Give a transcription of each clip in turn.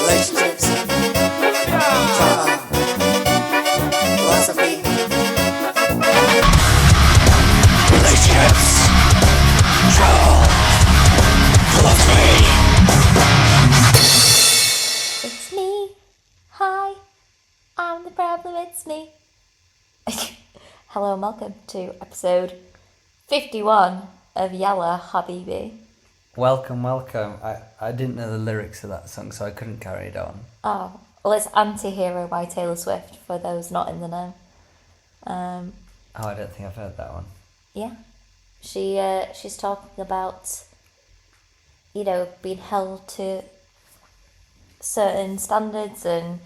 relationships, trauma, philosophy, relationships, trauma, philosophy. It's me. Hi. I'm the problem. It's me. Hello and welcome to episode 51 of Yalla Habibi. Welcome. I didn't know the lyrics of that song, so I couldn't carry it on. Oh, well, it's Anti-Hero by Taylor Swift, for those not in the know. I don't think I've heard that one. Yeah. She's talking about, being held to certain standards and,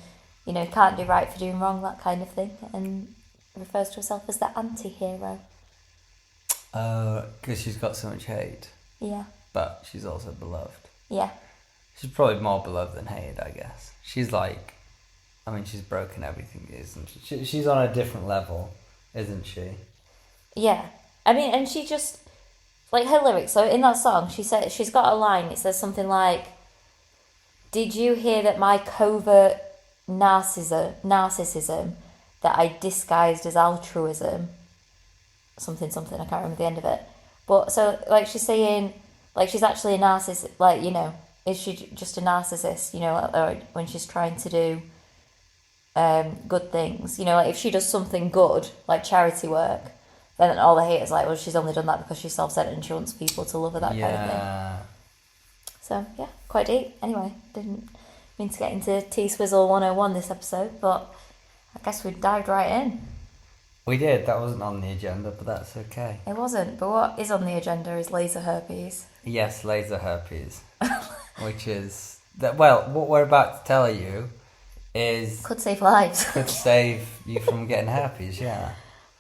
can't do right for doing wrong, that kind of thing, and refers to herself as the anti-hero. Because she's got so much hate. Yeah. But she's also beloved. Yeah. She's probably more beloved than hated, I guess. She's she's broken everything, isn't she? She's on a different level, isn't she? Yeah. And she just, her lyrics, so in that song, she's got a line, it says something like, "Did you hear that my covert narcissism that I disguised as altruism," something, I can't remember the end of it. But so, she's saying, she's actually a narcissist, is she just a narcissist, or when she's trying to do good things, if she does something good, like charity work, then all the haters well, she's only done that because she's self-centered and she wants people to love her, that kind of thing. So, yeah, quite deep. Anyway, didn't mean to get into T-Swizzle 101 this episode, but I guess we dived right in. We did. That wasn't on the agenda, but that's okay. It wasn't, but what is on the agenda is laser herpes. Yes, laser herpes. Which is... what we're about to tell you is... Could save lives. Could save you from getting herpes, yeah.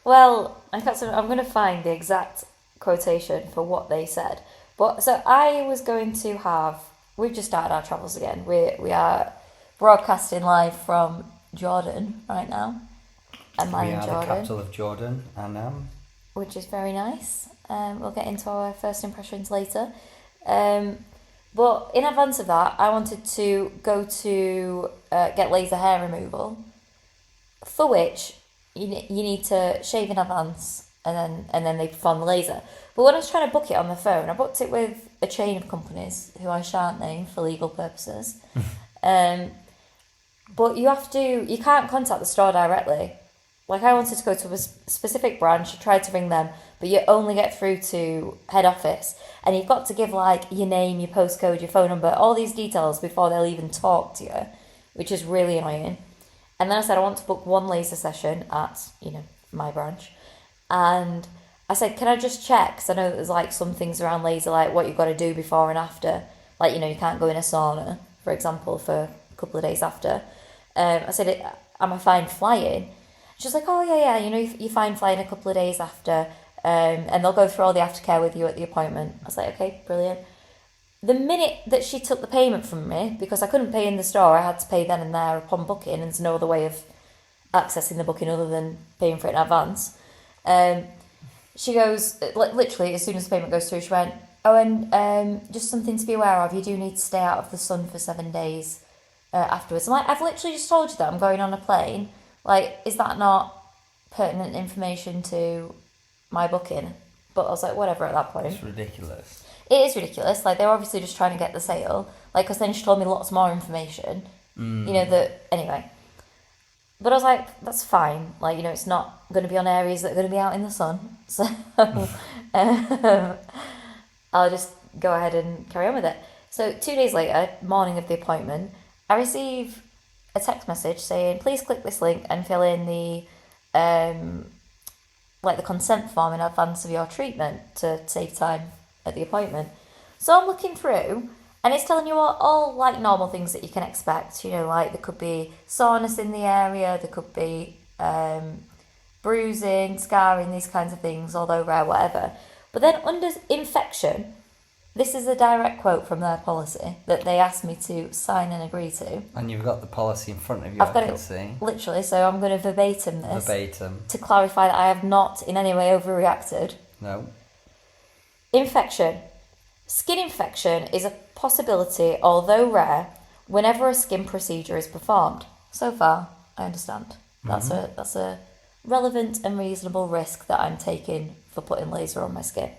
Well, in fact, I'm going to find the exact quotation for what they said. But so I was going to have... We've just started our travels again. We are broadcasting live from Jordan right now. And we are Jordan, the capital of Jordan, and which is very nice. We'll get into our first impressions later. But in advance of that, I wanted to go to get laser hair removal, for which you need to shave in advance, and then they perform the laser. But when I was trying to book it on the phone, I booked it with a chain of companies who I shan't name for legal purposes. But you can't contact the store directly. I wanted to go to a specific branch, I tried to ring them, but you only get through to head office. And you've got to give, your name, your postcode, your phone number, all these details before they'll even talk to you, which is really annoying. And then I said, I want to book one laser session at, my branch. And I said, can I just check? Because I know that there's, some things around laser, what you've got to do before and after. You can't go in a sauna, for example, for a couple of days after. I said, am I fine flying? She's like, oh, yeah, you're fine flying a couple of days after, and they'll go through all the aftercare with you at the appointment. I was like, okay, brilliant. The minute that she took the payment from me, because I couldn't pay in the store, I had to pay then and there upon booking, and there's no other way of accessing the booking other than paying for it in advance. She goes, literally, as soon as the payment goes through, she went, oh, and just something to be aware of, you do need to stay out of the sun for 7 days afterwards. I'm like, I've literally just told you that I'm going on a plane. Is that not pertinent information to my booking? But I was like, whatever at that point. It's ridiculous. It is ridiculous. They're obviously just trying to get the sale. Because then she told me lots more information. Anyway. But I was like, that's fine. It's not going to be on areas that are going to be out in the sun. So I'll just go ahead and carry on with it. So 2 days later, morning of the appointment, I receive a text message saying, please click this link and fill in the the consent form in advance of your treatment to save time at the appointment. So I'm looking through, and it's telling you all normal things that you can expect. There could be soreness in the area, there could be bruising, scarring, these kinds of things, although rare, whatever. But then under infection, this is a direct quote from their policy that they asked me to sign and agree to. And you've got the policy in front of you, I've got I can see. Literally, so I'm going to verbatim this. Verbatim. To clarify that I have not in any way overreacted. No. Infection. Skin infection is a possibility, although rare, whenever a skin procedure is performed. So far, I understand. That's a relevant and reasonable risk that I'm taking for putting laser on my skin.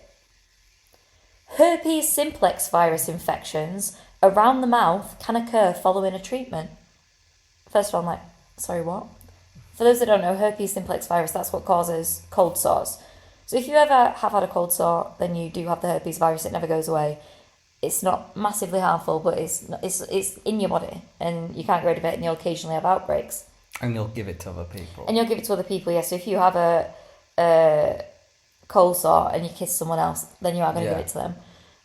Herpes simplex virus infections around the mouth can occur following a treatment. First of all, I'm like, sorry, what? For those that don't know, herpes simplex virus, that's what causes cold sores. So if you ever have had a cold sore, then you do have the herpes virus. It never goes away. It's not massively harmful, but it's in your body, and you can't get rid of it, and you'll occasionally have outbreaks. And you'll give it to other people. Yeah. So if you have a cold sore and you kiss someone else, then you are going to give it to them.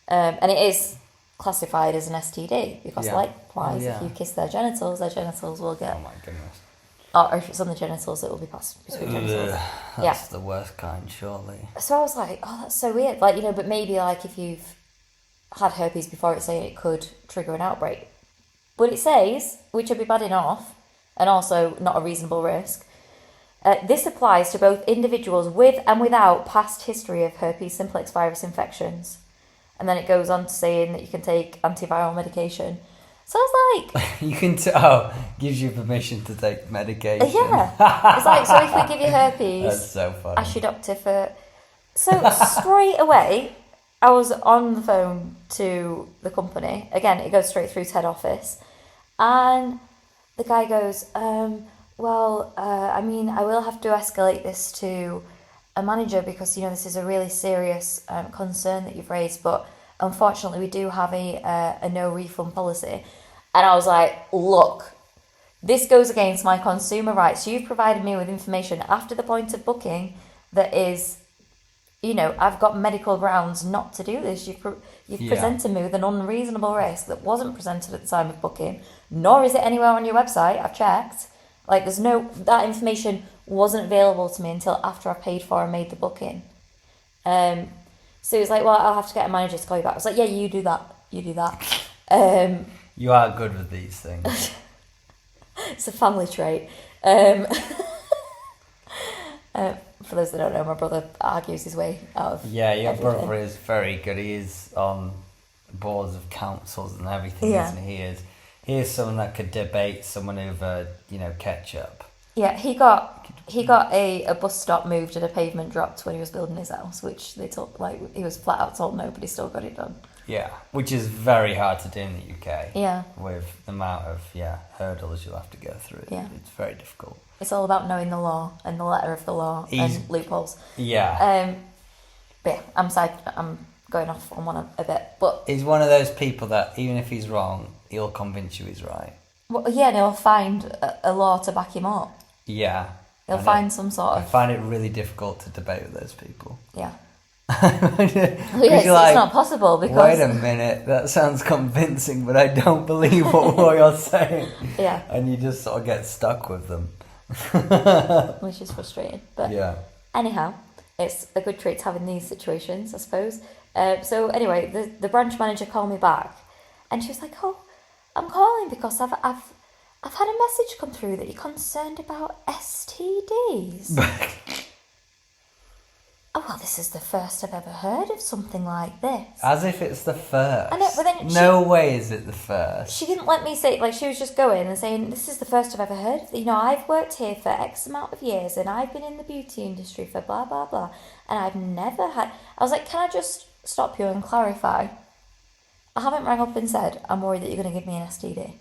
And it is classified as an STD, because likewise, if you kiss their genitals will get... Oh my goodness. Or if it's on the genitals, it will be passed between genitals. That's the worst kind, surely. So I was like, oh, that's so weird. Like, but maybe like if you've had herpes before, it's saying it could trigger an outbreak. But it says, which would be bad enough, and also not a reasonable risk, this applies to both individuals with and without past history of herpes simplex virus infections. And then it goes on to saying that you can take antiviral medication. So I was like... You can gives you permission to take medication. Yeah. It's like, so if we give you herpes... That's so funny. Ask your doctor for... So straight away, I was on the phone to the company. Again, it goes straight through to head office. And the guy goes, I will have to escalate this to a manager because, this is a really serious concern that you've raised, but unfortunately we do have a no refund policy. And I was like, look, this goes against my consumer rights. You've provided me with information after the point of booking that is, I've got medical grounds not to do this. You've presented me with an unreasonable risk that wasn't presented at the time of booking, nor is it anywhere on your website. I've checked. Like, that information wasn't available to me until after I paid for and made the booking. So he was like, well, I'll have to get a manager to call you back. I was like, yeah, you do that. You are good with these things. It's a family trait. For those that don't know, my brother argues his way out of your everything. brother is very good. He is on boards of councils and everything, isn't he? He is someone that could debate someone over, ketchup. Yeah, he got a bus stop moved and a pavement dropped when he was building his house, which they told, he was flat out told no, but he still got it done. Yeah, which is very hard to do in the UK. Yeah. With the amount of hurdles you'll have to go through. Yeah. It's very difficult. It's all about knowing the law and the letter of the law and loopholes. Yeah. But yeah, I'm going off on one a bit, but he's one of those people that even if he's wrong, he'll convince you he's right. Well, yeah, and he'll find a law to back him up. Yeah. He'll find some sort of... I find it really difficult to debate with those people. Yeah. It's not possible because... Wait a minute, that sounds convincing, but I don't believe what you're saying. Yeah. And you just sort of get stuck with them. Which is frustrating. But yeah. Anyhow, it's a good trait to have in these situations, I suppose. So anyway, the branch manager called me back, and she was like, "Oh, I'm calling because I've had a message come through that you're concerned about STDs." Oh, well, this is the first I've ever heard of something like this. As if it's the first. I know, but then no way is it the first. She didn't let me say, she was just going and saying, this is the first I've ever heard of. I've worked here for X amount of years and I've been in the beauty industry for blah, blah, blah. And I've never had... I was like, can I just stop you and clarify? I haven't rang up and said, I'm worried that you're going to give me an STD.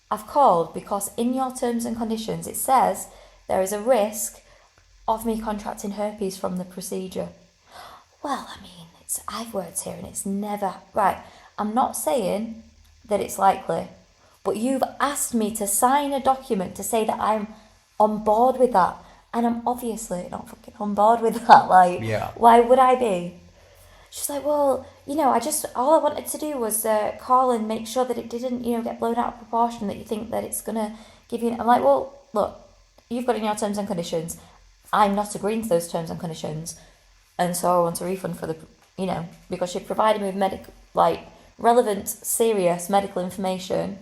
I've called because in your terms and conditions, it says there is a risk of me contracting herpes from the procedure. Well, I've worked here and it's never... Right, I'm not saying that it's likely, but you've asked me to sign a document to say that I'm on board with that, and I'm obviously not fucking on board with that. Why would I be? She's like, well, all I wanted to do was call and make sure that it didn't, get blown out of proportion, that you think that it's going to give you... I'm like, well, look, you've got in your terms and conditions... I'm not agreeing to those terms and conditions, and so I want a refund for the, because she provided me with relevant, serious medical information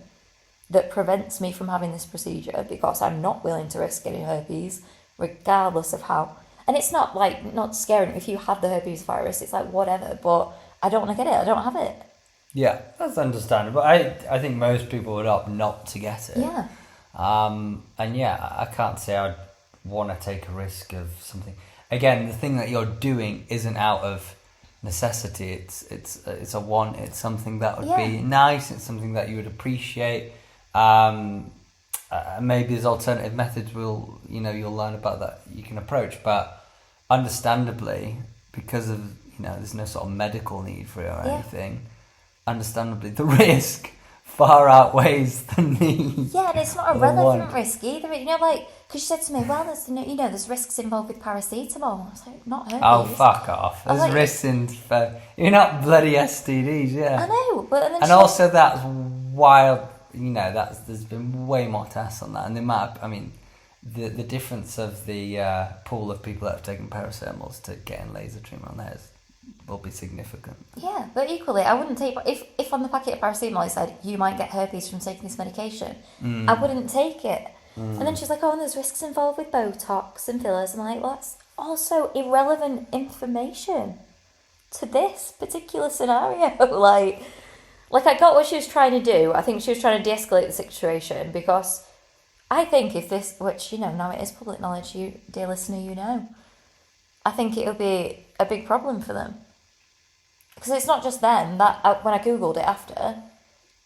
that prevents me from having this procedure because I'm not willing to risk getting herpes, regardless of how. And it's not not scaring if you have the herpes virus. It's whatever, but I don't want to get it. I don't have it. Yeah, that's understandable. I think most people would opt not to get it. Yeah. And yeah, I can't say I'd want to take a risk of something. Again, the thing that you're doing isn't out of necessity. It's a want. It's something that would be nice. It's something that you would appreciate. Maybe there's alternative methods you'll learn about that you can approach, but understandably, because of there's no sort of medical need for it or anything. Understandably, the risk far outweighs the need. Yeah, and it's not a relevant risk either. Because she said to me, well, there's risks involved with paracetamol. I was like, not herpes. Oh, fuck off. There's risks in... You're not bloody STDs, yeah. I know, but... And also that's wild, there's been way more tests on that. And the difference of the pool of people that have taken paracetamols to getting laser treatment on theirs will be significant. Yeah, but equally, I wouldn't take... If on the packet of paracetamol it said, you might get herpes from taking this medication, I wouldn't take it. And then she's like, and there's risks involved with Botox and fillers. I'm like, well, that's also irrelevant information to this particular scenario. Like I got what she was trying to do. I think she was trying to de-escalate the situation, because I think if this, which, now it is public knowledge, you, dear listener, I think it'll be a big problem for them. Because it's not just them. That when I Googled it after,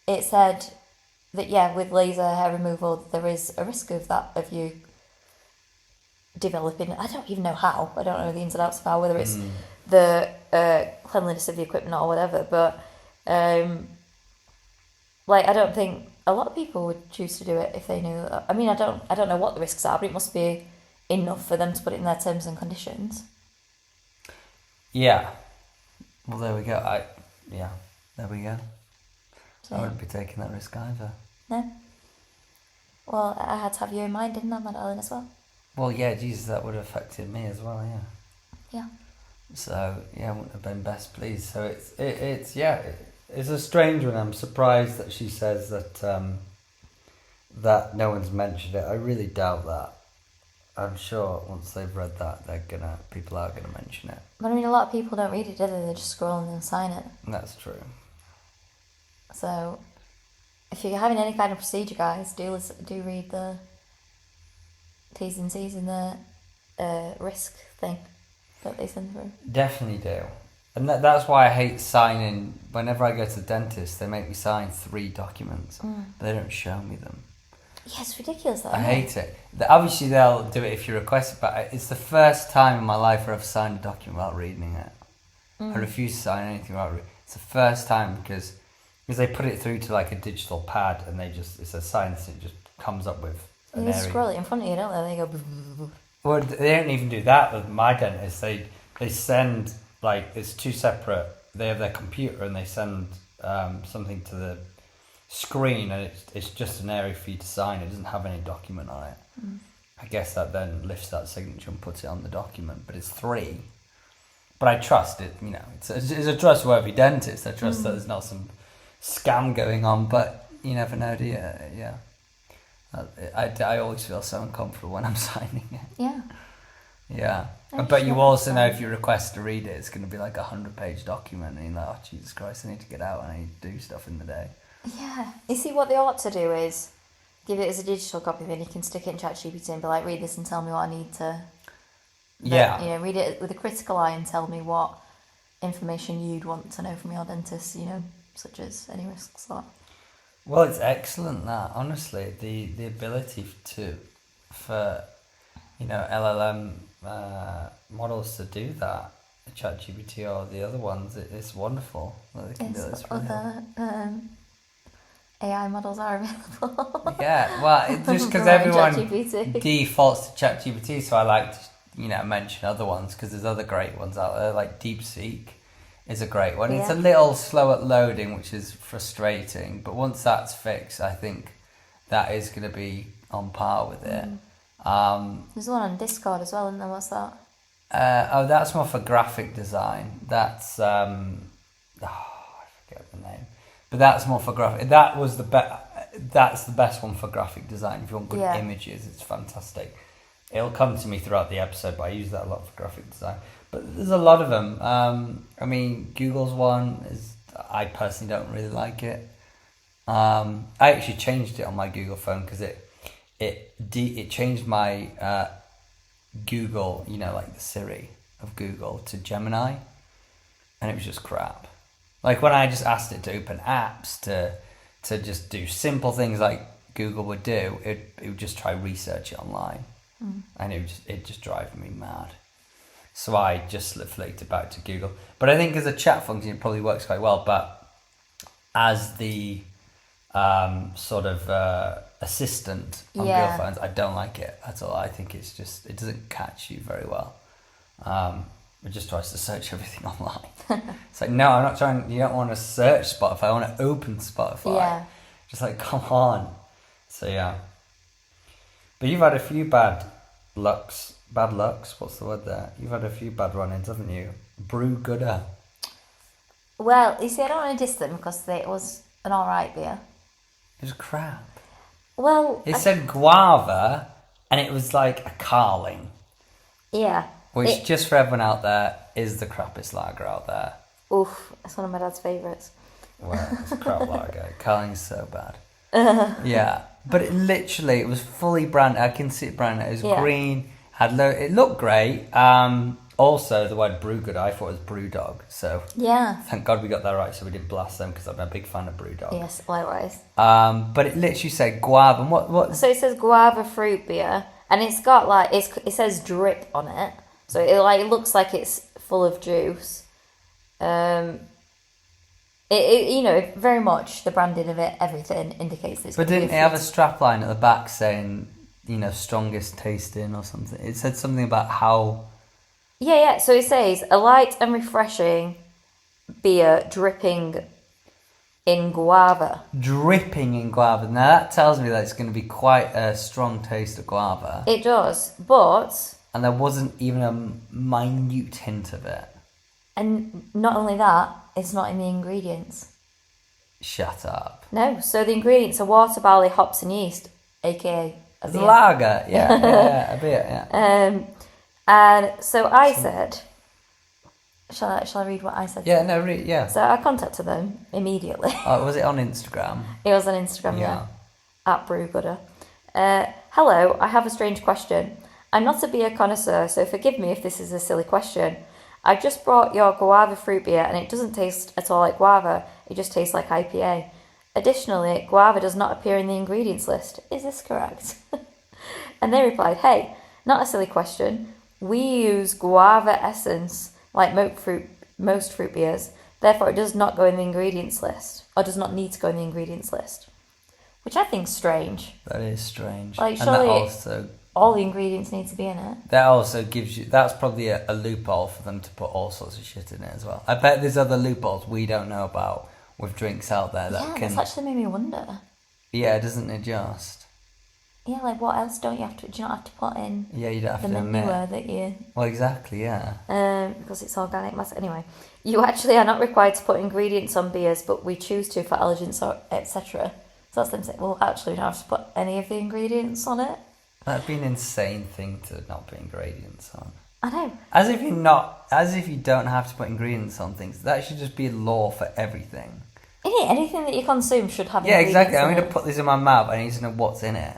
it said that, with laser hair removal, there is a risk of you developing, I don't even know how, I don't know the ins and outs of how, whether it's the cleanliness of the equipment or whatever, but I don't think a lot of people would choose to do it if they knew. I don't know what the risks are, but it must be enough for them to put it in their terms and conditions. Yeah. Well, there we go. There we go. So, I wouldn't be taking that risk either. No. Well, I had to have you in mind, didn't I, my darling, as well? Well, yeah, Jesus, that would have affected me as well, yeah. Yeah. So, I wouldn't have been best pleased. So it's a strange one. I'm surprised that she says that that no one's mentioned it. I really doubt that. I'm sure once they've read that, people are gonna mention it. But a lot of people don't read it, do they? They just scroll and then sign it. That's true. So, if you're having any kind of procedure, guys, do read the T's and C's and the risk thing that they send through. Definitely do. And that's why I hate signing. Whenever I go to the dentist, they make me sign 3 documents, but they don't show me them. Yeah, it's ridiculous. I hate it. Obviously, they'll do it if you request it, but it's the first time in my life where I've signed a document without reading it. I refuse to sign anything without reading it. It's the first time because they put it through to like a digital pad and it's a sign that it just comes up with an area. They scroll it in front of you, don't they? They go... Well, they don't even do that with my dentist. They send, it's 2 separate... They have their computer and they send something to the screen, and it's just an area for you to sign. It doesn't have any document on it. I guess that then lifts that signature and puts it on the document, but it's 3. But I trust it, it's a trustworthy dentist. I trust that there's not some scam going on, but you never know, do you? Yeah. I always feel so uncomfortable when I'm signing it. Yeah. Yeah. But you also know if you request to read it, it's going to be like a 100-page document, and you're like, oh, Jesus Christ, I need to get out and I need to do stuff in the day. Yeah. You see, what they ought to do is give it as a digital copy, then you can stick it in ChatGPT and be like, read this and tell me what I need to... read it with a critical eye and tell me what information you'd want to know from your dentist, such as any risks or... Well, it's excellent that, honestly, the ability for LLM models to do that, ChatGPT or the other ones, it's wonderful that they can do this. Other AI models are available. Yeah, well, just because everyone defaults to ChatGPT, so I like to mention other ones because there's other great ones out there, like DeepSeek is a great one. Yeah. It's a little slow at loading, which is frustrating, but once that's fixed, I think that is going to be on par with it. There's one on Discord as well, isn't there? What's that? That's more for graphic design. That's I forget the name, but that's more for graphic. That's the best one for graphic design. If you want good images, it's fantastic. It'll come to me throughout the episode, but I use that a lot for graphic design. But there's a lot of them. Google's one is I personally don't really like it. I actually changed it on my Google phone because it changed my Google, like the Siri of Google, to Gemini, and it was just crap. Like when I just asked it to open apps to just do simple things like Google would do, it would just try research it online, and it just drive me mad. So I just flicked it back to Google. But I think as a chat function, it probably works quite well. But as the sort of assistant on Google phones, I don't like it at all. I think it doesn't catch you very well. It just tries to search everything online. It's like, no, I'm not trying. You don't want to search Spotify. I want to open Spotify. Yeah. Just like, come on. So yeah. But you've had a few bad lucks. What's the word there? You've had a few bad run-ins, haven't you? Brewgooder. Well, you see, I don't want to diss them because it was an alright beer. It was crap. Well, It said Guava, and it was like a Carling. Yeah. Which, just for everyone out there, is the crappiest lager out there. Oof, it's one of my dad's favourites. Well, it's a crap lager. Carling's so bad. Yeah. But it was fully branded. I can see it branded. It was green. It looked great. Also, the word Brewgooder, I thought it was Brewdog. So thank God we got that right, so we didn't blast them because I'm a big fan of Brewdog. Yes, likewise. But it literally said Guava. And what? So it says Guava fruit beer, and it's got it says drip on it, so it looks like it's full of juice. It very much the branding of it, everything indicates this. But didn't it have a strapline at the back saying, strongest tasting or something? It said something about how. Yeah. So it says a light and refreshing beer dripping in guava. Dripping in guava. Now that tells me that it's going to be quite a strong taste of guava. It does, but. And there wasn't even a minute hint of it. And not only that, it's not in the ingredients. Shut up. No, so the ingredients are water, barley, hops and yeast, aka a beer. Lager, yeah, a beer, yeah. And so I said, shall I read what I said? Yeah, no, yeah. So I contacted them immediately. Was it on Instagram? It was on Instagram, yeah. At Brewgooder. Hello, I have a strange question. I'm not a beer connoisseur, so forgive me if this is a silly question. I just brought your guava fruit beer and it doesn't taste at all like guava, it just tastes like IPA. Additionally, guava does not appear in the ingredients list. Is this correct? And they replied, hey, not a silly question. We use guava essence like most fruit beers, therefore it does not go in the ingredients list, or does not need to go in the ingredients list. Which I think's strange. That is strange. Like, and surely that also... all the ingredients need to be in it. That also gives you... That's probably a loophole for them to put all sorts of shit in it as well. I bet there's other loopholes we don't know about with drinks out there that can... that's actually made me wonder. Yeah, doesn't it just? Yeah, like what else do you not have to put in? Yeah, you don't have the to admit. manure that you... Well, exactly, yeah. Because it's organic matter. Anyway, you actually are not required to put ingredients on beers, but we choose to for allergens or etc. So that's them saying, well, actually, we don't have to put any of the ingredients on it. That'd be an insane thing to not put ingredients on. I know. As if you don't have to put ingredients on things. That should just be a law for everything. Anything that you consume should have Yeah, ingredients exactly. I'm in going to put this in my mouth. I need to know what's in it.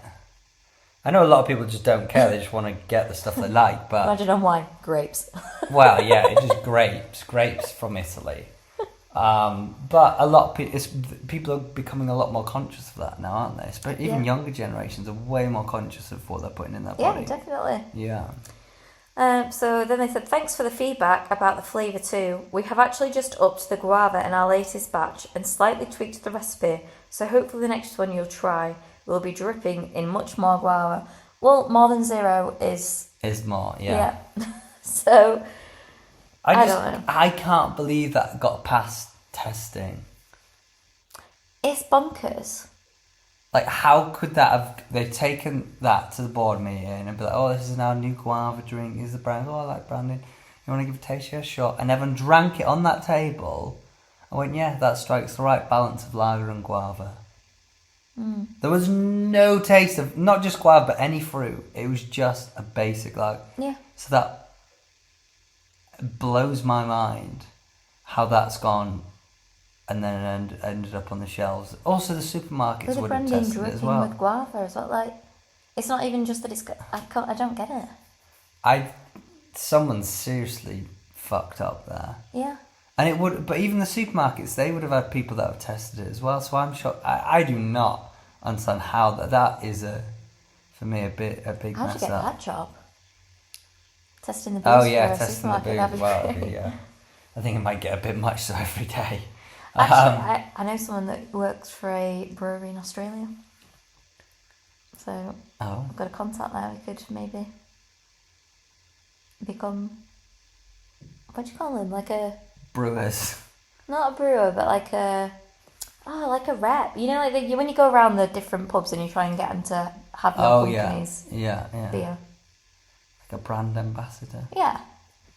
I know a lot of people just don't care. They just want to get the stuff they like. But imagine on wine. Grapes. Well, yeah, it's just grapes from Italy. But a lot of people are becoming a lot more conscious of that now, aren't they? But even younger generations are way more conscious of what they're putting in their body. Yeah, definitely. Yeah. So then they said, thanks for the feedback about the flavour too. We have actually just upped the guava in our latest batch and slightly tweaked the recipe, so hopefully the next one you'll try will be dripping in much more guava. Well, more than zero is more, yeah. So I don't know. I can't believe that got past testing. It's bonkers. Like, how could that have... They've taken that to the board meeting and be like, oh, this is our new guava drink. Here's the brand. Oh, I like branding. You want to give a taste? Yeah, sure. And everyone drank it on that table. I went, yeah, that strikes the right balance of lager and guava. Mm. There was no taste of... Not just guava, but any fruit. It was just a basic lager. Yeah. So that blows my mind how that's gone and then it ended up on the shelves. Also, the supermarkets With the would have branding tested it as dripping well. with guava as well. Like, it's not even just that it's. I don't get it. Someone seriously fucked up there. Yeah. And it would, but even the supermarkets, they would have had people that have tested it as well. So I'm shocked. I do not understand how that is for me a big How'd you mess get up. that job? Testing the booze Oh yeah, for a testing the supermarket, booze. that'd Well, be great. yeah. I think it might get a bit much so every day. Actually, I know someone that works for a brewery in Australia. So I've got a contact there. We could maybe become, what do you call him? Like a Brewers. not a brewer, but like a rep. You know, like when you go around the different pubs and you try and get them to have your company's yeah. beer. Like a brand ambassador. Yeah,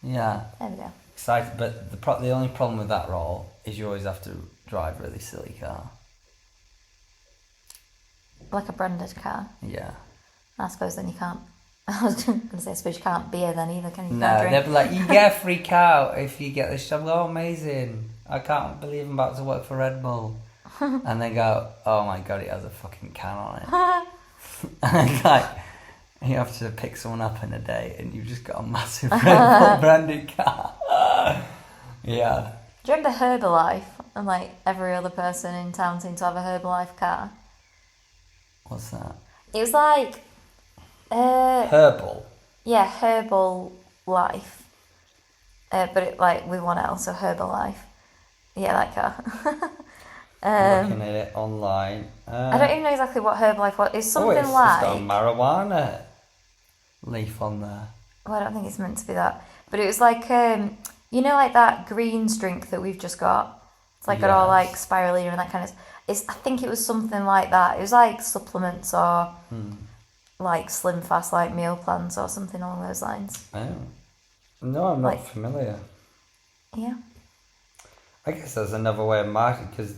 Yeah. there we go. Excited, but the only problem with that role is you always have to drive a really silly car. Like a branded car. Yeah. I suppose then you can't. I was going to say, I suppose you can't beer then either, can you? You No, can't they'll drink. be like, you get a free car if you get this job. Oh, amazing. I can't believe I'm about to work for Red Bull. And they go, oh my god, it has a fucking can on it. And like, you have to pick someone up in a day and you've just got a massive Red Bull branded car. Yeah. Do you remember Herbalife? And like every other person in town seemed to have a Herbalife car. What's that? It was like, Herbal. yeah, Herbal Life. But it like with one L, so Herbalife. Yeah, that car. Looking at it online. I don't even know exactly what Herbalife was. It's something it's like. got a marijuana leaf on there. Well, I don't think it's meant to be that. But it was like, you know, like that greens drink that we've just got. It's like got all like Yes. spirulina and that kind of. I think it was something like that. It was like supplements or like slim fast like meal plans or something along those lines. Oh. No, I'm not Like- familiar. Yeah. I guess there's another way of marketing because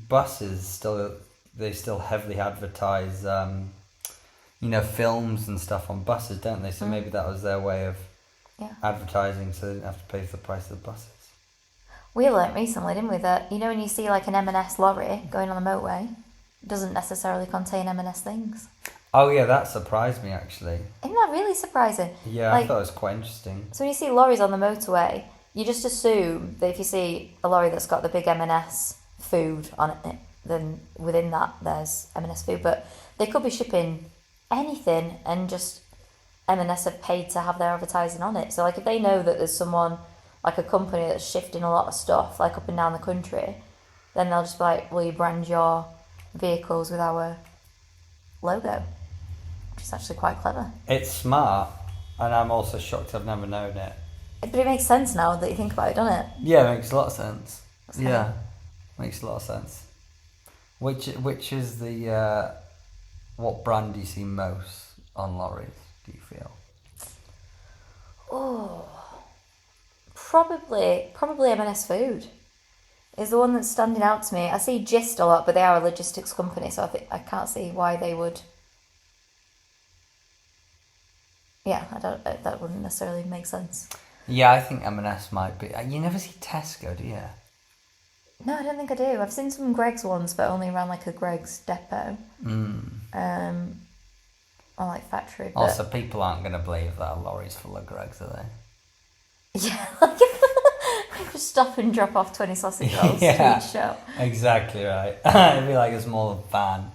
buses still heavily advertise, films and stuff on buses, don't they? So maybe that was their way of advertising, so they didn't have to pay for the price of the buses. We learnt recently, didn't we, that you know when you see like an M&S lorry going on the motorway, it doesn't necessarily contain M&S things. Oh yeah, that surprised me actually. Isn't that really surprising? Yeah, Like- I thought it was quite interesting. So when you see lorries on the motorway, you just assume that if you see a lorry that's got the big M&S food on it, then within that there's M&S food. But they could be shipping anything and just M&S have paid to have their advertising on it. So like if they know that there's someone, like a company that's shifting a lot of stuff like up and down the country, then they'll just be like, will you brand your vehicles with our logo? Which is actually quite clever. It's smart, and I'm also shocked I've never known it. But it makes sense now that you think about it, doesn't it? Yeah, it makes a lot of sense. So- Yeah, makes a lot of sense. Which is the what brand do you see most on lorries? Do you feel? Oh, probably M&S Food is the one that's standing out to me. I see Gist a lot, but they are a logistics company, so I can't see why they would. Yeah, that wouldn't necessarily make sense. Yeah, I think M&S might be. You never see Tesco, do you? No, I don't think I do. I've seen some Greggs ones, but only around like a Greggs depot. Or like factory. But... Also, people aren't going to believe that a lorry's full of Greggs, are they? Yeah, like we just stop and drop off 20 sausage rolls to each shop. Exactly right. It'd be like a small van.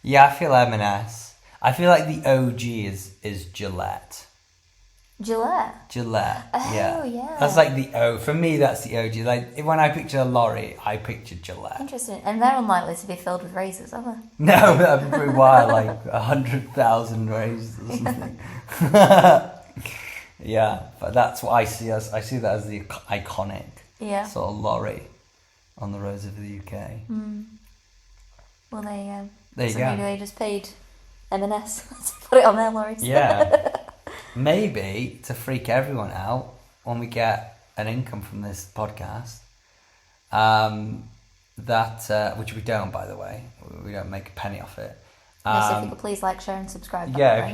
Yeah, I feel M&S. I feel like the OG is Gillette. Gillette. Oh, yeah. That's like the O. For me, that's the OG. Like, when I picture a lorry, I picture Gillette. Interesting. And they're unlikely to be filled with razors, are they? No, that'd be pretty wild, like 100,000 razors or something. Yeah, but that's what I see as. I see that as the iconic sort of lorry on the roads of the UK. Well, there There you so go. maybe they just paid M&S to put it on their lorries. Yeah. Maybe to freak everyone out when we get an income from this podcast, that which we don't, by the way, we don't make a penny off it. So if you could please like, share and subscribe. Yeah,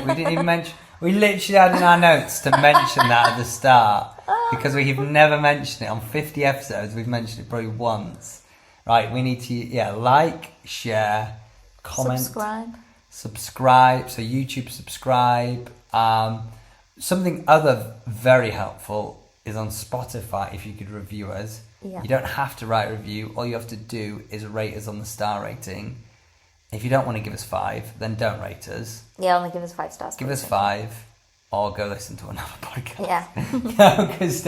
we didn't even mention. We literally had in our notes to mention that at the start. because we've never mentioned it. On 50 episodes, we've mentioned it probably once. Right, we need to, like, share, comment. Subscribe. So YouTube subscribe. Something other very helpful is on Spotify, if you could review us. Yeah. You don't have to write a review. All you have to do is rate us on the star rating. If you don't want to give us 5, then don't rate us. Yeah, only give us 5 stars. Give us 5, or go listen to another podcast. Yeah. No, because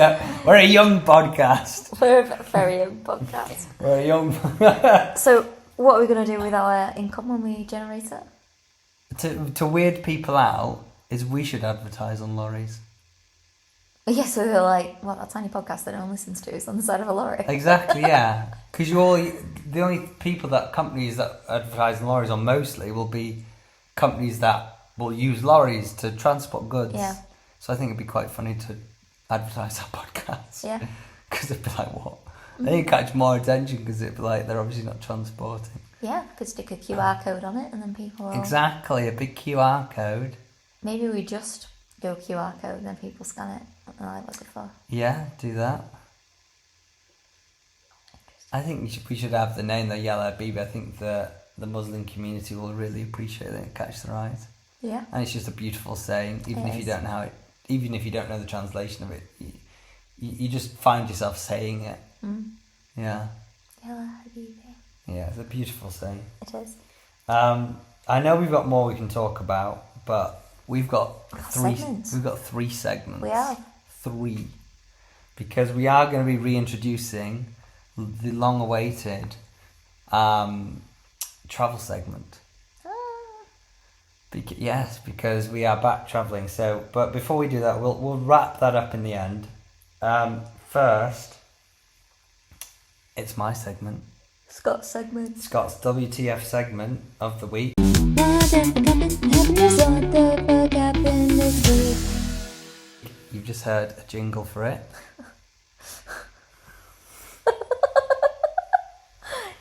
we're a young podcast. We're a very young podcast. We're a young... So, what are we going to do with our income when we generate it? To weird people out, is we should advertise on lorries. Yeah, so they're like, what, a tiny podcast that no one listens to is on the side of a lorry. Exactly, yeah. Because the only companies that advertise on lorries on mostly will be companies that will use lorries to transport goods. Yeah. So I think it'd be quite funny to advertise our podcast. Yeah. Because it'd be like, what? I think it'd catch more attention because it'd be like, they're obviously not transporting. Yeah, could stick a QR code on it and then people will... Exactly, a big QR code. Maybe we just do a QR code and then people scan it. And they're like, what's it for? Yeah, do that. I think we should have the name, the Yalla Habibi. I think the Muslim community will really appreciate it and catch their eyes. Yeah. And it's just a beautiful saying, even if you don't know the translation of it, you just find yourself saying it. Mm. Yeah. Yalla Habibi. Yeah, it's a beautiful saying. It is. I know we've got more we can talk about, but we've got segments. We've got 3 segments. We have. 3. Because we are going to be reintroducing the long-awaited travel segment. Yes, because we are back travelling. So, but before we do that, we'll wrap that up in the end. First, it's my segment. Scott's segment. Scott's WTF segment of the week. You've just heard a jingle for it.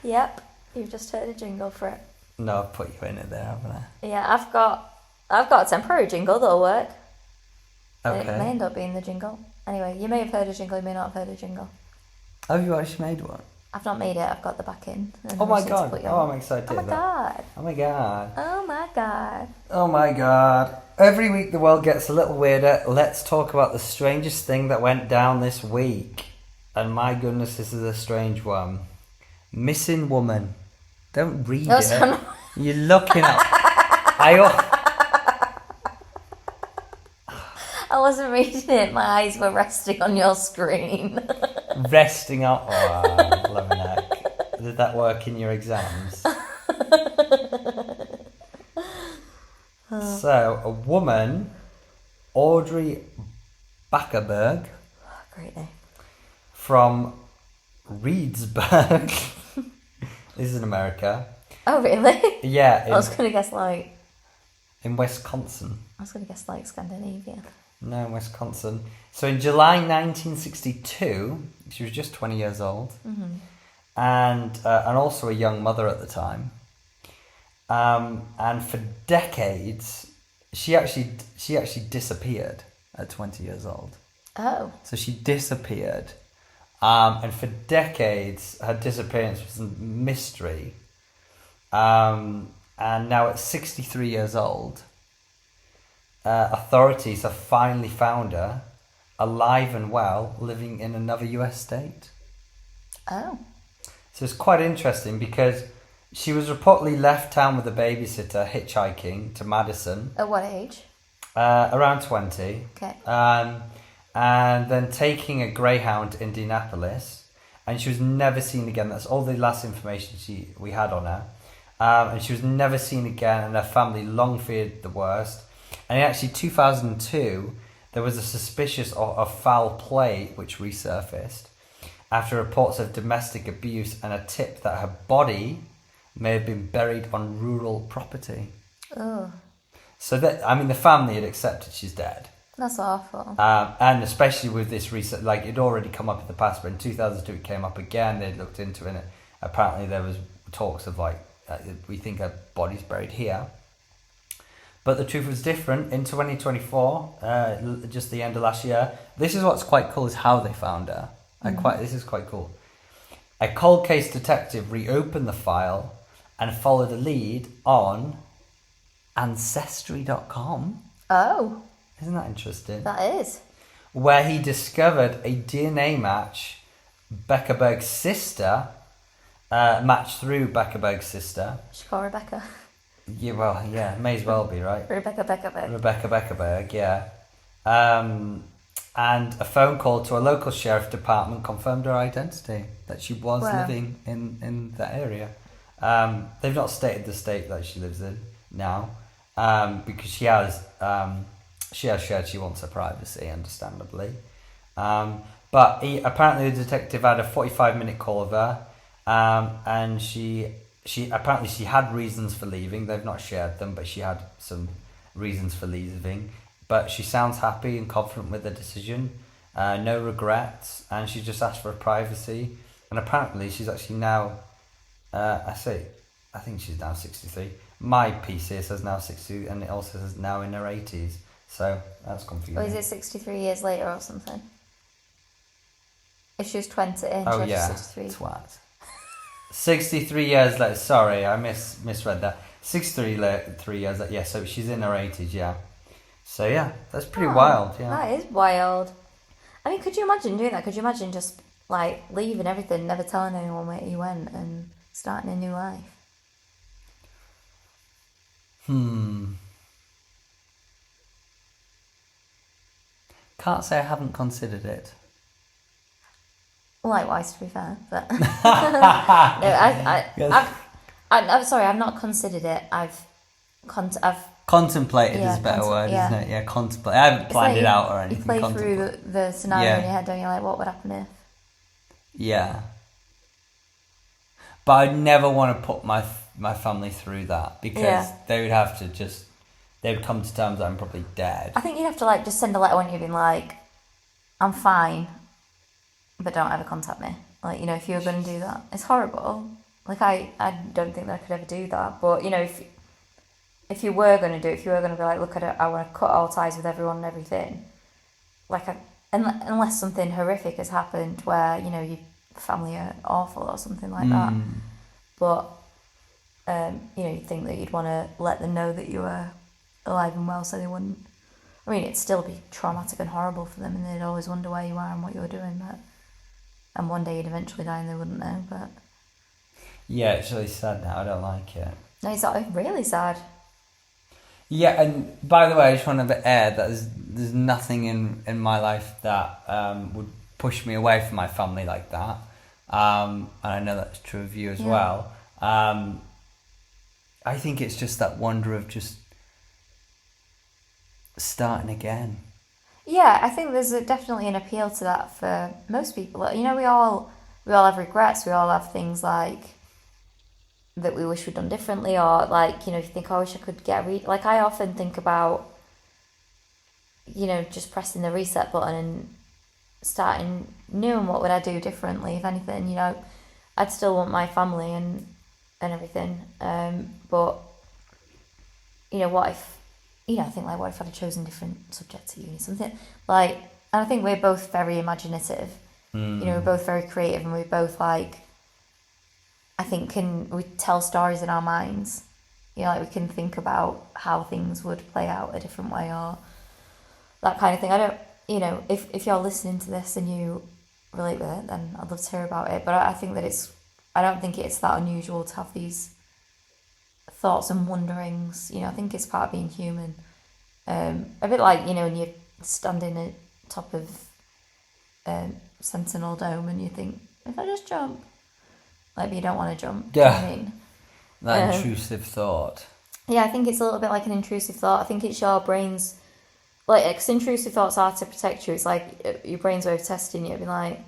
Yep, you've just heard a jingle for it. No, I've put you in it there, haven't I? Yeah, I've got a temporary jingle that'll work. Okay. It may end up being the jingle. Anyway, you may have heard a jingle, you may not have heard a jingle. Have you actually made one? I've not made it, I've got the back in. Oh my god. Oh, I'm excited. Oh my god. Oh my god. Oh my god. Oh my god. Every week the world gets a little weirder. Let's talk about the strangest thing that went down this week. And my goodness, this is a strange one. Missing woman. Don't read No, it. so You're looking at... I wasn't reading it, my eyes were resting on your screen. Resting up. Oh, loving that. Did that work in your exams? So, a woman, Audrey Backerberg, Great name. from Reedsburg. This is in America. Oh, really? Yeah. I was going to guess in Wisconsin. Scandinavia. No, in Wisconsin. So in July 1962, she was just 20 years old, and also a young mother at the time. And for decades, she actually disappeared at 20 years old. Oh. So she disappeared, and for decades her disappearance was a mystery. And now at 63 years old, authorities have finally found her alive and well, living in another US state. Oh. So it's quite interesting because she was reportedly left town with a babysitter hitchhiking to Madison. At what age? Around 20. Okay. And then taking a Greyhound to Indianapolis, and she was never seen again. That's all the last information we had on her. And she was never seen again, and her family long feared the worst. And in actually 2002, there was a suspicion of foul play which resurfaced after reports of domestic abuse and a tip that her body may have been buried on rural property. Oh. So the family had accepted she's dead. That's awful. And especially with this recent, it'd already come up in the past, but in 2002 it came up again. They'd looked into it, and apparently there was talks of we think her body's buried here. But the truth was different. In 2024, just the end of last year, this is what's quite cool is how they found her. This is quite cool. A cold case detective reopened the file and followed a lead on Ancestry.com. Oh. Isn't that interesting? That is. Where he discovered a DNA match, Becca Berg's sister, matched through Becca Berg's sister. She called Rebecca. Yeah, well, yeah, may as well be, right? Rebecca Beckerberg. Rebecca Beckerberg, yeah. And a phone call to a local sheriff department confirmed her identity, that she was living in that area. They've not stated the state that she lives in now, because she has shared she wants her privacy, understandably. But apparently the detective had a 45-minute call with her, and she apparently she had reasons for leaving. They've not shared them, but she had some reasons for leaving. But she sounds happy and confident with the decision, no regrets, and she just asked for privacy. And apparently she's actually now, I think she's now 63. My piece here says now 60, and it also says now in her 80s. So that's confusing. Or is it 63 years later or something? If she was 20 and Oh she yeah, was 63. twat. 63 years later. Sorry, I misread that. 63 years later. Yeah, so she's in her 80s. Yeah. So yeah, that's pretty wild. Yeah. That is wild. I mean, could you imagine doing that? Could you imagine just like leaving everything, never telling anyone where you went, and starting a new life? Can't say I haven't considered it. Likewise, to be fair, but no, I'm sorry, I've not considered it. I've contemplated is a better word, isn't it? Yeah, contemplate. I haven't planned it out or anything. You play through the scenario in your head, don't you? Like, what would happen if? Yeah. But I'd never want to put my family through that, because they would have to they would come to terms that I'm probably dead. I think you'd have to like just send a letter when you've been like, I'm fine, but don't ever contact me. Like, you know, if you were going to do that, it's horrible. Like, I don't think that I could ever do that. But, you know, if you were going to do it, if you were going to be like, look, I want to cut all ties with everyone and everything, like, unless something horrific has happened where, you know, your family are awful or something like that. But, you know, you'd think that you'd want to let them know that you were alive and well, so they wouldn't. I mean, it'd still be traumatic and horrible for them, and they'd always wonder where you are and what you were doing. And one day you'd eventually die and they wouldn't know. But yeah, it's really sad now. I don't like it. No, it's really sad. Yeah, and by the way, I just want to add that there's nothing in my life that would push me away from my family like that. And I know that's true of you as well. I think it's just that wonder of just starting again. Yeah, I think there's definitely an appeal to that for most people. You know, we all have regrets. We all have things like that we wish we'd done differently, or like, you know, you think, oh, I wish I could get a read. Like, I often think about, you know, just pressing the reset button and starting new, and what would I do differently, if anything. You know, I'd still want my family and everything, but you know, what if, you know, I think like, what if I'd have chosen different subjects at uni, something like. And I think we're both very imaginative. You know, we're both very creative, and we both like, I think we tell stories in our minds. You know, like we can think about how things would play out a different way, or that kind of thing. I don't, you know, if you're listening to this and you relate with it, then I'd love to hear about it. But I think that I don't think it's that unusual to have these thoughts and wonderings. You know, I think it's part of being human. A bit like, you know, when you're standing at top of Sentinel Dome and you think, if I just jump, like, but you don't want to jump. Yeah. You know what I mean? That intrusive thought. Yeah, I think it's a little bit like an intrusive thought. I think it's your brain's, like, because intrusive thoughts are to protect you. It's like your brain's way of testing you. It'd be like,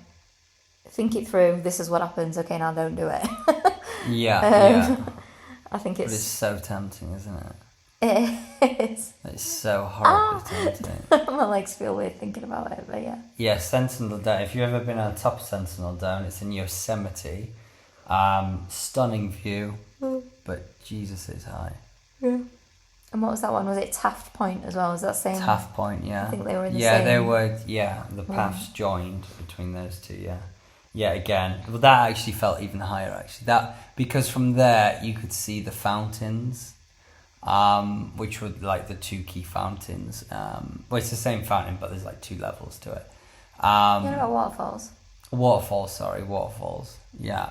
think it through. This is what happens. Okay, now don't do it. Yeah. I think it's so tempting, isn't it? It is. It's so horribly tempting. My legs feel weird thinking about it, but yeah. Yeah, Sentinel Dome. If you've ever been on top of Sentinel Dome, it's in Yosemite. Stunning view, but Jesus, it's high. Yeah. And what was that one? Was it Taft Point as well? Was that same? Taft Point, yeah. I think they were in the yeah, same. they were. Yeah, the paths joined between those two. Yeah, yeah. Again, well, that actually felt even higher. Actually, that because from there you could see the fountains, which were like the two key fountains. Well, it's the same fountain, but there's like two levels to it. You know about waterfalls? Waterfalls. Yeah.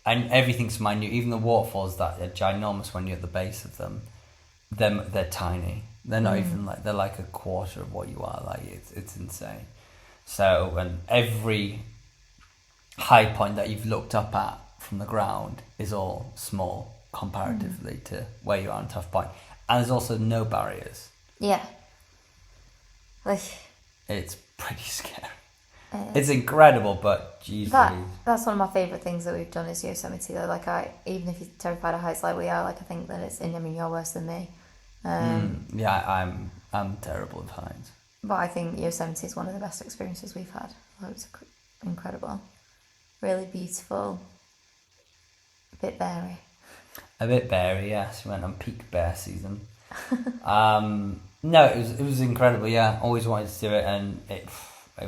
And everything's minute. Even the waterfalls that are ginormous when you're at the base of them, they're tiny. They're not even like, they're like a quarter of what you are. Like it's insane. So, and every high point that you've looked up at from the ground is all small comparatively to where you are on Tough Point. And there's also no barriers. Yeah. Like, it's pretty scary. It's incredible, but Jesus. That's one of my favourite things that we've done is Yosemite though. Like even if you're terrified of heights like we are, like I think that it's, I mean you're worse than me. Yeah, I'm terrible with heights. But I think Yosemite is one of the best experiences we've had. It was incredible. Really beautiful. A bit beary, yes. We went on peak bear season. No, it was incredible, yeah. Always wanted to do it, and it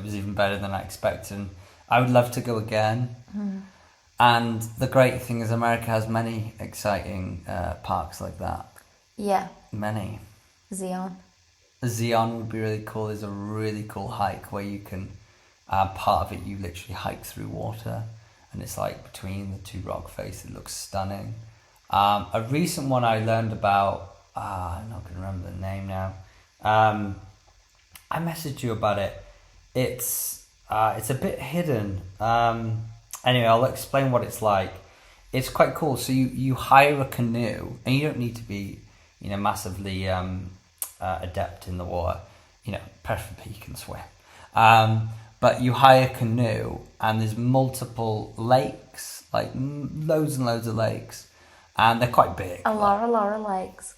was even better than I expected. And I would love to go again. And the great thing is America has many exciting parks like that. Yeah. Many. Zion would be really cool. There's a really cool hike where you can, part of it you literally hike through water, and it's like between the two rock faces. It looks stunning. A recent one I learned about, I'm not going to remember the name now. I messaged you about it. It's a bit hidden. Anyway, I'll explain what it's like. It's quite cool. So you hire a canoe, and you don't need to be, massively adept in the water. Preferably you can swim. But you hire a canoe, and there's multiple lakes, like loads and loads of lakes, and they're quite big. A lot of lakes.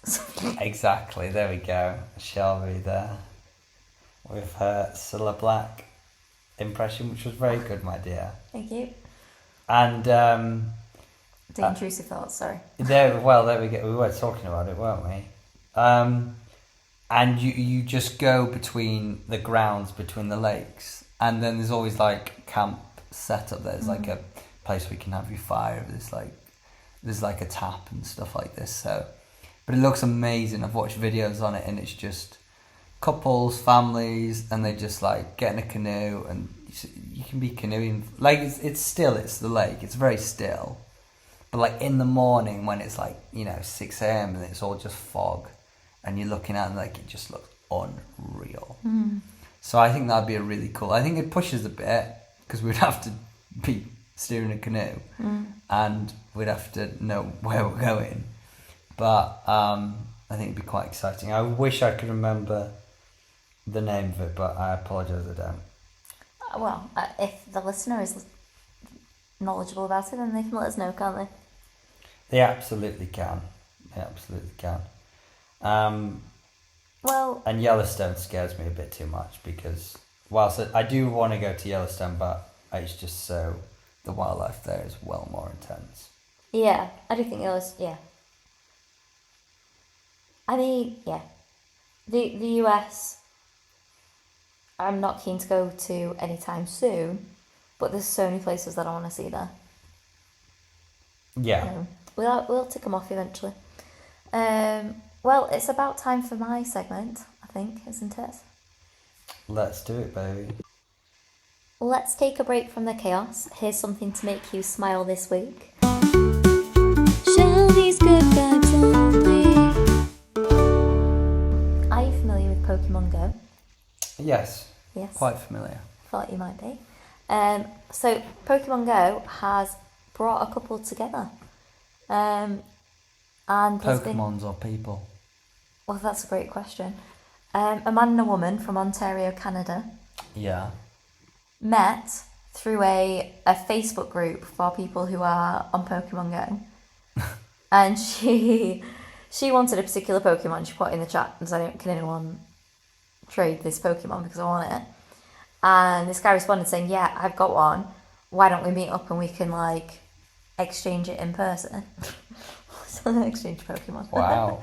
Exactly. There we go. Shelby there with her Cilla Black impression, which was very good, my dear. Thank you. And the intrusive thoughts. Sorry. There we go. We were talking about it, weren't we? And you just go between the grounds, between the lakes, and then there's always like camp set up. There's like a place where you can have your fire. There's like a tap and stuff like this. So, but it looks amazing. I've watched videos on it, and it's just couples, families, and they just like get in a canoe, and you can be canoeing. Like it's the lake. It's very still, but like in the morning when it's like 6 a.m. and it's all just fog, and you're looking at it, like it just looks unreal. So I think that'd be a really cool. I think it pushes a bit because we'd have to be steering a canoe, and we'd have to know where we're going. But I think it'd be quite exciting. I wish I could remember the name of it, but I apologise, I don't. Well, if the listener is knowledgeable about it, then they can let us know, can't they? They absolutely can. Well, and Yellowstone scares me a bit too much because whilst I do want to go to Yellowstone, but it's just so the wildlife there is well more intense. Yeah, I do think yeah. I mean, yeah. The US, I'm not keen to go to anytime soon, but there's so many places that I want to see there. Yeah. We'll tick them off eventually. Well, it's about time for my segment, I think, isn't it? Let's do it, baby. Let's take a break from the chaos. Here's something to make you smile this week. Shelby's good vibes only. Are you familiar with Pokémon GO? Yes. Yes. Quite familiar. Thought you might be. So Pokémon GO has brought a couple together. And Pokemons or people? Well, that's a great question. A man and a woman from Ontario, Canada. Yeah. Met through a Facebook group for people who are on Pokemon GO. And she wanted a particular Pokemon. She put it in the chat and said, can anyone trade this Pokemon because I want it? And this guy responded saying, yeah, I've got one. Why don't we meet up and we can like exchange it in person? So exchange Pokemon. Wow.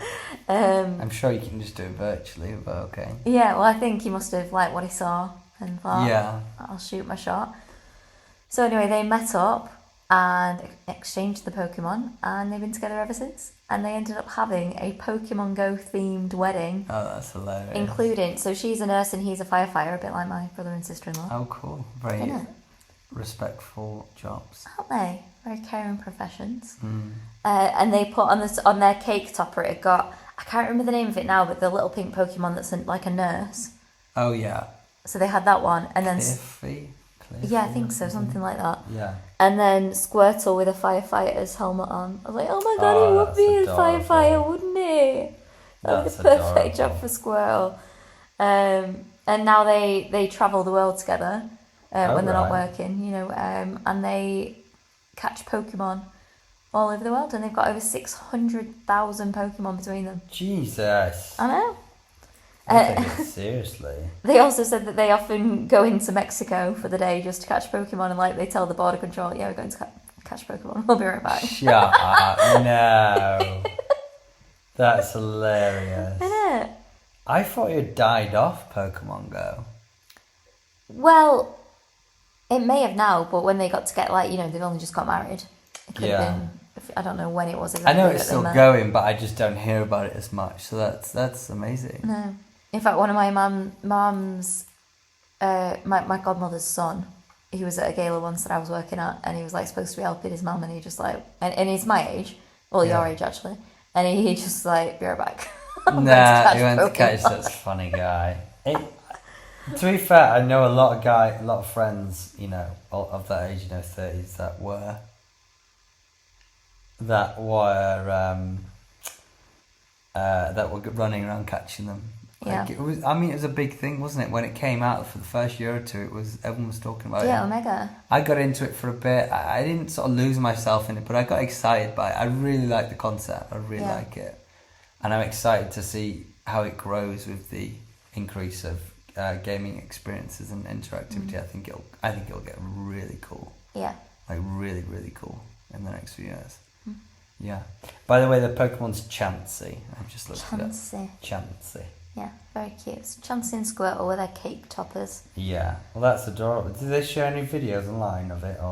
Um, I'm sure you can just do it virtually, but okay. yeah, well, I think he must have liked what he saw and thought, Yeah. I'll shoot my shot. So anyway, they met up and exchanged the Pokemon, and they've been together ever since. And they ended up having a Pokemon GO themed wedding, Oh, that's hilarious. including, so she's a nurse and he's a firefighter, a bit like my brother and sister-in-law. Oh, cool. Very Isn't it? respectful jobs. Aren't they? Very caring professions. Mm. And they put on their cake topper, it got, I can't remember the name of it now, but the little pink Pokemon that's like a nurse. Oh, yeah. So they had that one, and then Cliffy? yeah, I think so, something like that. Yeah. And then Squirtle with a firefighter's helmet on. I was like, oh my god, Oh, he would that's be a adorable. firefighter, wouldn't he? That would be That's the perfect adorable. job for Squirtle. And now they travel the world together when they're not right. working, you know, and they catch Pokemon all over the world, and they've got over 600,000 Pokemon between them. Jesus. I know. I take it seriously. They also said that they often go into Mexico for the day just to catch Pokemon, and like they tell the border control, yeah, we're going to catch Pokemon, we'll be right back. Shut up. No. That's hilarious. Isn't it? I thought you had died off Pokemon Go. Well, it may have now, but when they got to get, like, you know, they've only just got married. It could Yeah. have been, I don't know when it was I exactly. know it's that they still met. going, but I just don't hear about it as much. So that's amazing. No. In fact, one of my mum's, my godmother's son, he was at a gala once that I was working at, and he was like supposed to be helping his mum, and he just like, and he's my age, well, Yeah. your age actually, and he just like, be right back. I'm going to Nah, catch he went to catch Pokemon. such a funny guy. To be fair, I know a lot of friends, you know, of that age, you know, 30s, that were running around catching them. Like, Yeah. it was a big thing, wasn't it? When it came out for the first year or two, everyone was talking about Yeah, it. Omega. I got into it for a bit. I didn't sort of lose myself in it, but I got excited by it. I really like the concept. I really Yeah. like it. And I'm excited to see how it grows with the increase of gaming experiences and interactivity. I think it'll get really cool. Yeah. Like really, really cool in the next few years. Yeah. By the way, the Pokemon's Chansey. I've just looked it up. Chansey. Chansey. Yeah, very cute. It's Chansey and Squirtle with their cake toppers. Yeah. Well, that's adorable. Did they show any videos online of it? Or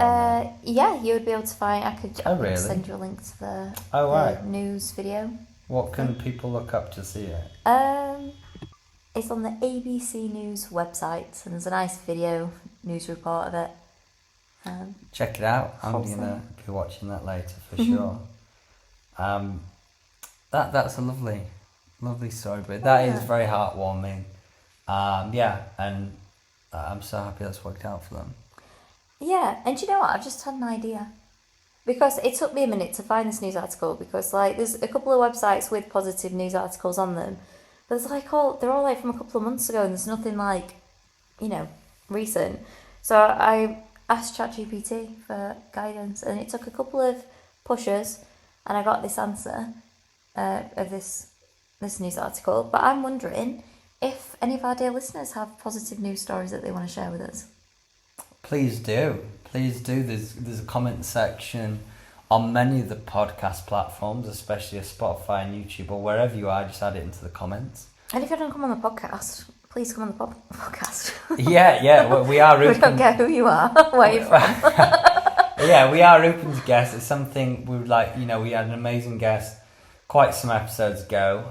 Yeah, you would be able to find. I could really? send you a link to the, Oh, the right. news video. What can people look up to see it? It's on the ABC News website, and there's a nice video news report of it. Check it out. I'm Wholesome. gonna be watching that later for sure. That's a lovely story, but that is very heartwarming. Yeah, and I'm so happy that's worked out for them. Yeah, and do you know what? I've just had an idea. Because it took me a minute to find this news article, because like there's a couple of websites with positive news articles on them, but it's like they're all like from a couple of months ago, and there's nothing like, you know, recent. So I asked ChatGPT for guidance, and it took a couple of pushes, and I got this answer of this news article. But I'm wondering if any of our dear listeners have positive news stories that they want to share with us. Please do. There's a comment section on many of the podcast platforms, especially Spotify and YouTube, or wherever you are. Just add it into the comments. And if you don't come on the podcast, please come on the podcast. Yeah. We are We open. don't care who you are, where you're from. Yeah, we are open to guests. It's something we would like. You know, we had an amazing guest quite some episodes ago.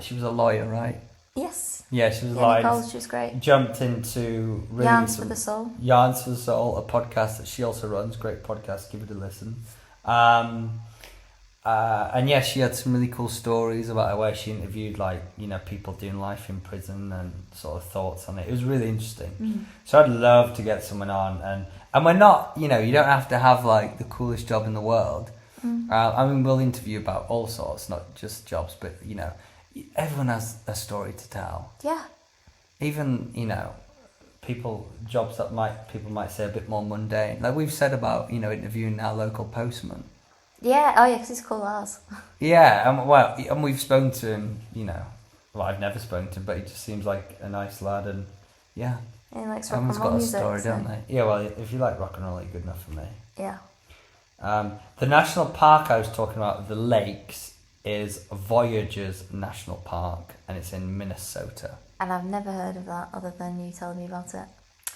She was a lawyer, right? Yes. Yeah, she was a Yeah, lawyer. Nicole, she was great. Jumped into really Yarns for the Soul. Yarns for the Soul, a podcast that she also runs. Great podcast. Give it a listen. And yeah, she had some really cool stories about where she interviewed, like, you know, people doing life in prison and sort of thoughts on it. It was really interesting. So I'd love to get someone on, and we're not, you know, you don't have to have like the coolest job in the world. I mean, we'll interview about all sorts, not just jobs, but you know, everyone has a story to tell. Yeah. Even, you know, jobs that people might say a bit more mundane. Like we've said about, you know, interviewing our local postman. Yeah, oh yeah, because he's called ours. Yeah, and we've spoken to him, you know. Well, I've never spoken to him, but he just seems like a nice lad, and yeah. And he likes rock and Everyone's roll got a music. story, so- don't they? Yeah, well, if you like rock and roll, you're good enough for me. Yeah. The national park I was talking about, the lakes, is Voyagers National Park, and it's in Minnesota. And I've never heard of that other than you telling me about it.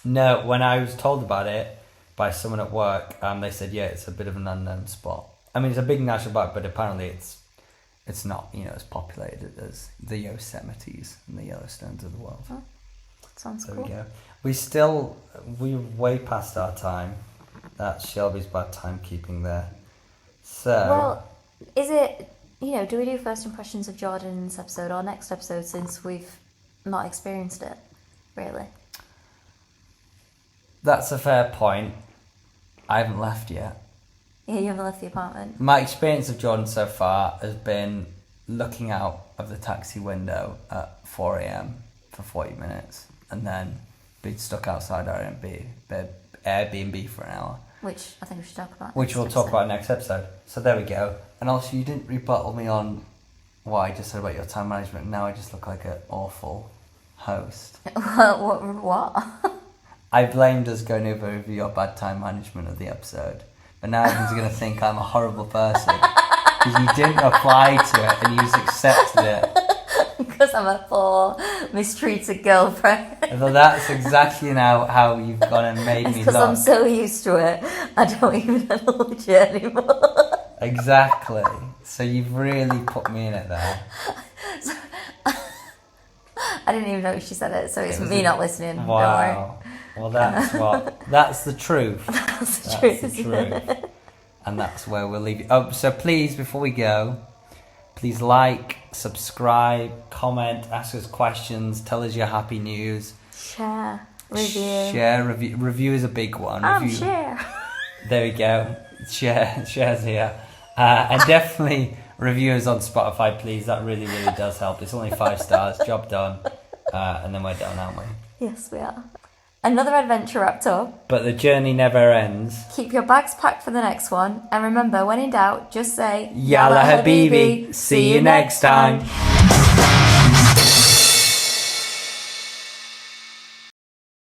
No, when I was told about it by someone at work, they said, yeah, it's a bit of an unknown spot. I mean, it's a big national park, but apparently it's not, as populated as the Yosemites and the Yellowstones of the world. Oh, that sounds There cool. we go. We're way past our time. That's Shelby's bad timekeeping there. So... Well, is it, do we do first impressions of Jordan in this episode or next episode since we've not experienced it, really? That's a fair point. I haven't left yet. Yeah, you haven't left the apartment. My experience of Jordan so far has been looking out of the taxi window at 4 a.m. for 40 minutes and then being stuck outside our Airbnb for an hour. Which I think we should talk about. Which we'll talk about next episode. So there we go. And also, you didn't rebuttal me on what I just said about your time management. Now I just look like an awful host. What? I blamed us going over your bad time management of the episode. But now everyone's going to think I'm a horrible person. Because you didn't reply to it and you just accepted it. Because I'm a poor, mistreated girlfriend. Well, that's exactly now how you've gone and made me Because look. I'm so used to it, I don't even acknowledge it anymore. Exactly. So you've really put me in it there. I didn't even know she said it, so it's It was me a- not listening. Wow. Well, that's the truth. That's the That's truth, the isn't truth. it? And that's where we'll leave you. Oh, so please, before we go, please like, subscribe, comment, ask us questions, tell us your happy news. Share, review. Share, review is a big one. Share. There we go. Share's here. And definitely review us on Spotify, please. That really, really does help. It's only 5 stars. Job done. And then we're done, aren't we? Yes, we are. Another adventure wrapped up. But the journey never ends. Keep your bags packed for the next one. And remember, when in doubt, just say, Yalla Habibi. See you next time.